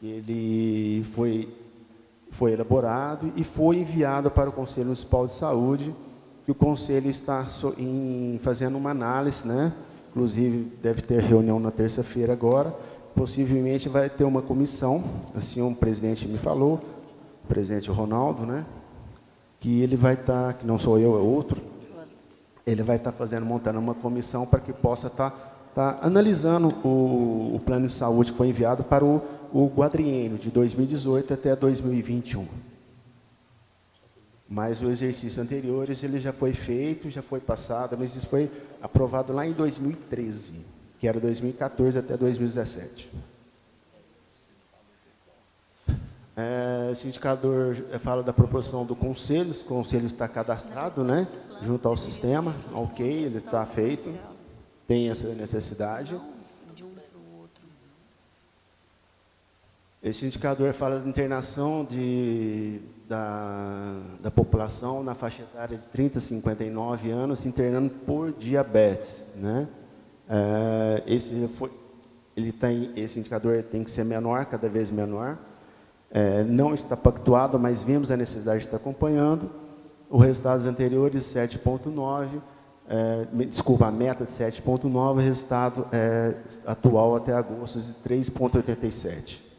Ele foi elaborado e foi enviado para o Conselho Municipal de Saúde, que o Conselho está fazendo uma análise, né? Inclusive, deve ter reunião na terça-feira agora, possivelmente vai ter uma comissão, assim o presidente me falou, o presidente Ronaldo, né? Que ele vai estar, que não sou eu, é outro, ele vai estar montando uma comissão para que possa estar analisando o plano de saúde que foi enviado para o quadriênio de 2018 até 2021. Mas o exercício anteriores ele já foi feito, já foi passado, mas isso foi aprovado lá em 2013, que era 2014 até 2017. Esse indicador fala da proporção do conselho, o conselho está cadastrado, né, junto ao sistema, ok, ele está feito, tem essa necessidade. Esse indicador fala da internação da população na faixa etária de 30 a 59 anos, se internando por diabetes, né? Esse indicador tem que ser menor, cada vez menor. Não está pactuado, mas vimos a necessidade de estar acompanhando. Os resultados anteriores, 7,9, a meta de 7,9, o resultado atual até agosto de 3,87.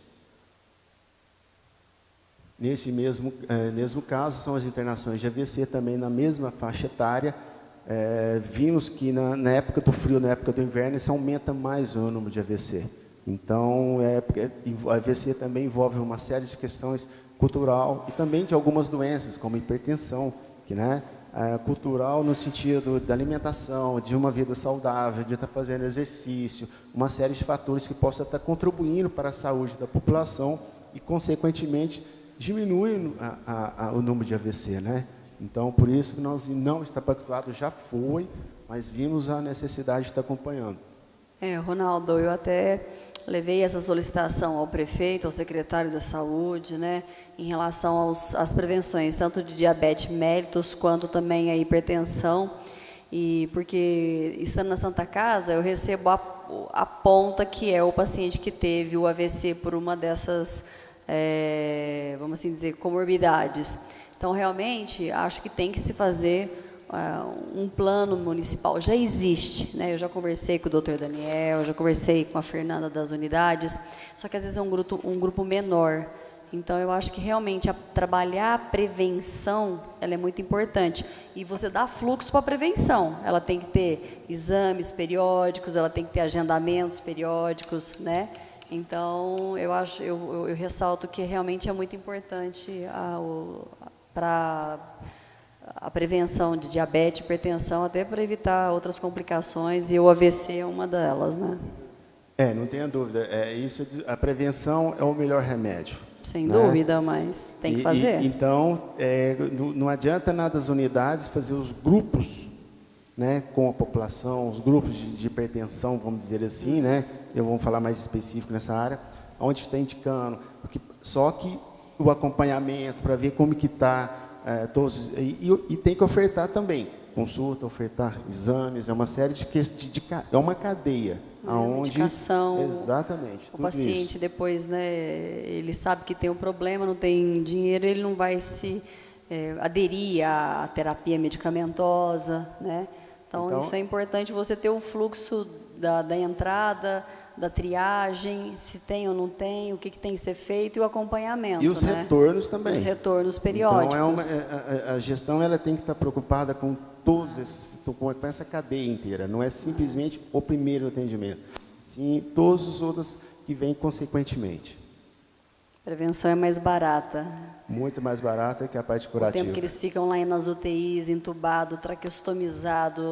Nesse mesmo caso, são as internações de AVC também na mesma faixa etária. Vimos que na época do frio, na época do inverno, isso aumenta mais o número de AVC. Então, o AVC também envolve uma série de questões cultural e também de algumas doenças, como hipertensão, que, né, cultural no sentido da alimentação, de uma vida saudável, de estar fazendo exercício, uma série de fatores que possam estar contribuindo para a saúde da população e, consequentemente, diminui o número de AVC, né? Então, por isso que nós não está pactuado, já foi, mas vimos a necessidade de estar acompanhando. Ronaldo, eu até levei essa solicitação ao prefeito, ao secretário da Saúde, né, em relação às prevenções, tanto de diabetes mellitus, quanto também a hipertensão, e porque, estando na Santa Casa, eu recebo a ponta que é o paciente que teve o AVC por uma dessas, vamos assim dizer, comorbidades. Então, realmente, acho que tem que se fazer um plano municipal. Já existe, né? Eu já conversei com o doutor Daniel, já conversei com a Fernanda das unidades, só que às vezes é um grupo menor. Então, eu acho que realmente trabalhar a prevenção, ela é muito importante. E você dá fluxo para a prevenção. Ela tem que ter exames periódicos, ela tem que ter agendamentos periódicos, né? Então, eu ressalto que realmente é muito importante para a prevenção de diabetes, hipertensão, até para evitar outras complicações, e o AVC é uma delas, né? Não tenha dúvida. A prevenção é o melhor remédio. Sem né? dúvida, mas tem que fazer. Então, não adianta nada as unidades fazer os grupos, né, com a população, os grupos de hipertensão, vamos dizer assim, né? Eu vou falar mais específico nessa área, onde está indicando, só que o acompanhamento, para ver como que está, e tem que ofertar também, consulta, ofertar exames, é uma série de questões, é uma cadeia. Aonde, medicação, exatamente, o paciente isso. Depois, né, ele sabe que tem um problema, não tem dinheiro, ele não vai se aderir à terapia medicamentosa, né? Então, isso é importante, você ter o fluxo da entrada, da triagem, se tem ou não tem, o que tem que ser feito e o acompanhamento. E os retornos também. Os retornos periódicos. Então, a gestão ela tem que estar preocupada com todos com essa cadeia inteira, não é simplesmente o primeiro atendimento, sim todos os outros que vêm consequentemente. Prevenção é mais barata. Muito mais barata que a parte curativa. O tempo que eles ficam lá nas UTIs, entubado, traqueostomizado.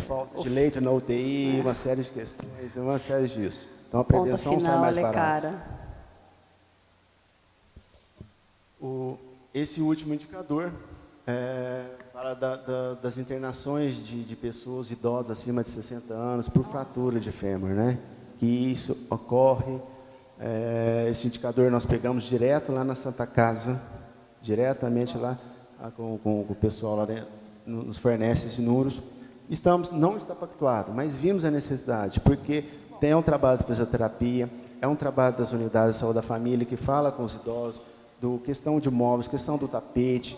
Falta de leite na UTI, uma série de questões, uma série disso. Então a prevenção sai mais barata. Esse último indicador fala das internações de pessoas idosas acima de 60 anos por fratura de fêmur, né? Que isso ocorre. Esse indicador nós pegamos direto lá na Santa Casa, diretamente lá com o pessoal lá dentro, nos fornece esses números. Não está pactuado, mas vimos a necessidade, porque tem um trabalho de fisioterapia, é um trabalho das unidades de saúde da família, que fala com os idosos, questão de móveis, questão do tapete,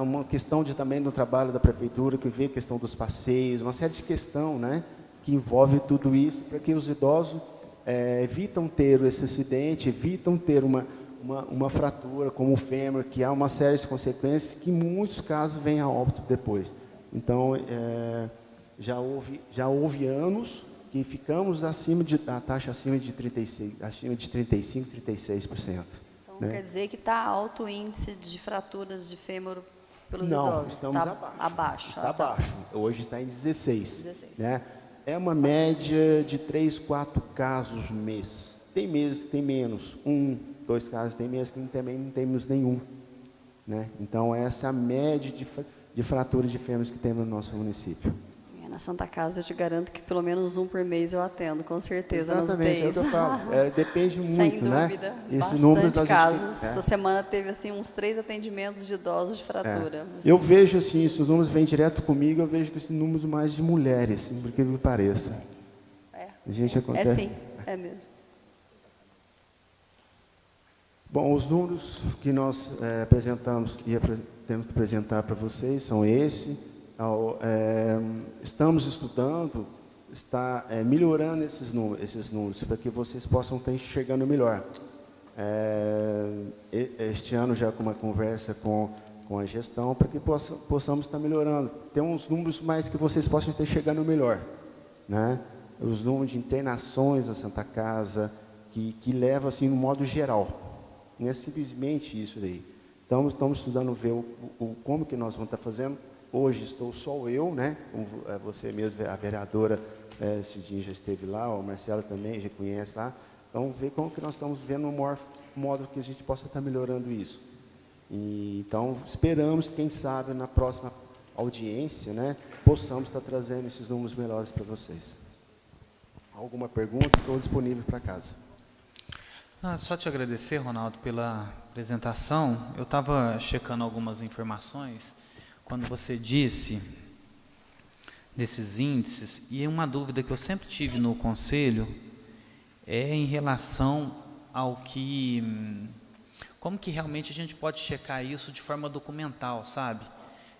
uma questão também do trabalho da prefeitura, que vê a questão dos passeios, uma série de questões, né, que envolve tudo isso, para que os idosos evitam ter esse acidente, evitam ter uma fratura como o fêmur, que há uma série de consequências que em muitos casos vêm a óbito depois. Então, já houve anos que ficamos a taxa acima de 35%, 36%. Então, né? Quer dizer que está alto o índice de fraturas de fêmur pelos idosos? Não, estamos abaixo. Está abaixo. Hoje está em 16. Né? É uma média de 3, 4 casos mês. Tem meses que tem menos, 1, 2 casos, tem meses que também não temos nenhum. Né? Então, essa é a média de fratura de fêmur que tem no nosso município. Na Santa Casa eu te garanto que pelo menos um por mês eu atendo, com certeza, nas Exatamente, é o UTIs. que eu falo. Depende muito, Sem né? dúvida, Esse número da bastante gente- casos. Essa semana teve assim uns 3 atendimentos de idosos de fratura. Assim. Eu vejo assim, esses números vêm direto comigo, eu vejo que esses números mais de mulheres, assim, por que me pareça. A gente acontece. É sim, é mesmo. Bom, os números que nós apresentamos e temos que apresentar para vocês são esse. Estamos estudando, está melhorando esses números para que vocês possam estar enxergando melhor. Este ano já com uma conversa com a gestão para que possamos estar melhorando. Tem uns números mais que vocês possam estar enxergando melhor, né? Os números de internações na Santa Casa, que leva assim no modo geral. Não é simplesmente isso daí. Então, estamos estudando ver como que nós vamos estar fazendo. Hoje estou só eu, né? Como você mesmo, a vereadora Cidinha já esteve lá, o Marcelo também já conhece lá. Vamos ver como que nós estamos vendo o maior modo que a gente possa estar melhorando isso. Então, esperamos, quem sabe, na próxima audiência, né, possamos estar trazendo esses números melhores para vocês. Alguma pergunta? Estou disponível para casa. Só te agradecer, Ronaldo, pela apresentação. Eu estava checando algumas informações quando você disse desses índices, e uma dúvida que eu sempre tive no Conselho é em relação ao que... Como que realmente a gente pode checar isso de forma documental, sabe?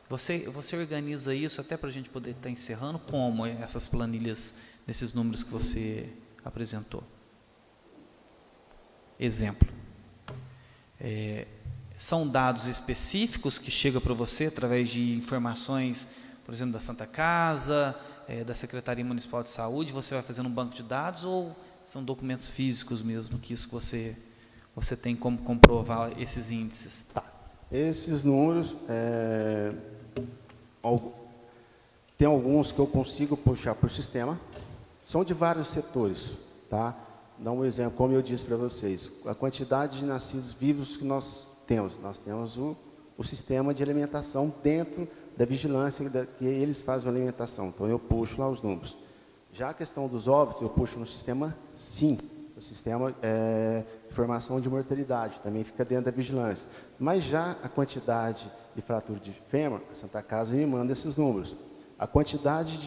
Você organiza isso até para a gente poder estar encerrando, como essas planilhas, nesses números que você apresentou? Exemplo, são dados específicos que chegam para você através de informações, por exemplo, da Santa Casa, da Secretaria Municipal de Saúde, você vai fazendo um banco de dados, ou são documentos físicos mesmo, que isso você tem como comprovar esses índices? Tá. Esses números, tem alguns que eu consigo puxar por sistema, são de vários setores, tá? Dá um exemplo, como eu disse para vocês, a quantidade de nascidos vivos que nós temos o sistema de alimentação dentro da vigilância que eles fazem a alimentação, então eu puxo lá os números. Já a questão dos óbitos, eu puxo no sistema SIM, o sistema de informação de mortalidade, também fica dentro da vigilância. Mas já a quantidade de fratura de fêmur, a Santa Casa me manda esses números. A quantidade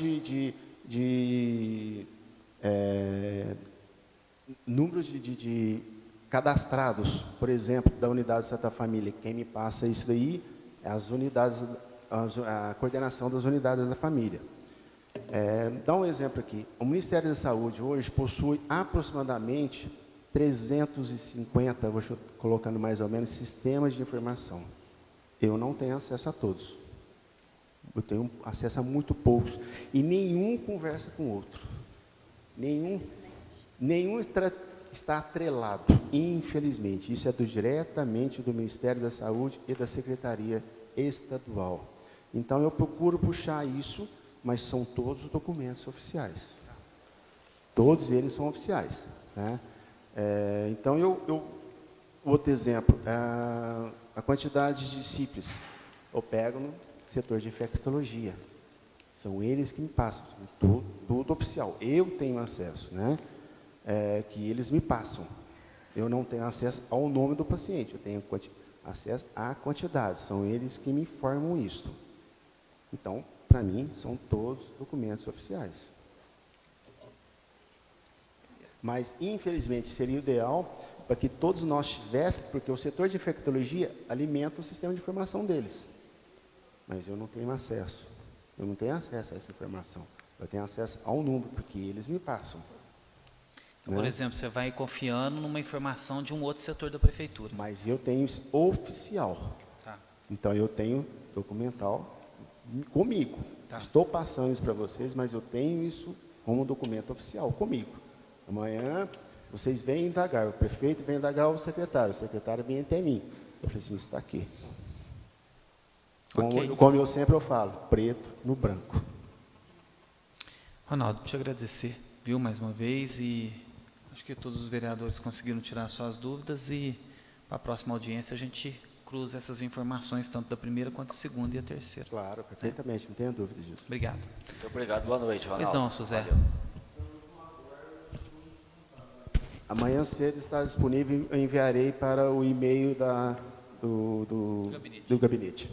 números de cadastrados, por exemplo, da unidade Santa Família, quem me passa isso daí é as unidades, a coordenação das unidades da família. Dá um exemplo aqui, o Ministério da Saúde hoje possui aproximadamente 350, vou colocando mais ou menos, sistemas de informação. Eu não tenho acesso a todos. Eu tenho acesso a muito poucos. E nenhum conversa com o outro. Nenhum está atrelado, infelizmente. Isso é diretamente do Ministério da Saúde e da Secretaria Estadual. Então, eu procuro puxar isso, mas são todos os documentos oficiais. Todos eles são oficiais, né? Então, outro exemplo, a quantidade de CIPs, eu pego no setor de infectologia. São eles que me passam, tudo oficial. Eu tenho acesso, né? Que eles me passam. Eu não tenho acesso ao nome do paciente, eu tenho acesso à quantidade. São eles que me informam isso. Então, para mim, são todos documentos oficiais. Mas, infelizmente, seria ideal para que todos nós tivéssemos, porque o setor de infectologia alimenta o sistema de informação deles. Mas eu não tenho acesso. Eu não tenho acesso a essa informação. Eu tenho acesso ao número, porque eles me passam. Então, por exemplo, você vai confiando numa informação de um outro setor da prefeitura. Mas eu tenho isso oficial. Tá. Então, eu tenho documental comigo. Tá. Estou passando isso para vocês, mas eu tenho isso como documento oficial comigo. Amanhã, vocês vêm indagar, o prefeito vem indagar o secretário vem até mim. Eu falei assim, está aqui. Okay. Como eu sempre falo, preto no branco. Ronaldo, te agradecer, viu, mais uma vez, e acho que todos os vereadores conseguiram tirar suas dúvidas, e para a próxima audiência a gente cruza essas informações, tanto da primeira quanto da segunda e a terceira. Claro, perfeitamente, não tenha dúvida disso. Obrigado. Muito obrigado, boa noite, Ronaldo. Pois não, Suzé. Valeu. Amanhã cedo está disponível, eu enviarei para o e-mail do gabinete.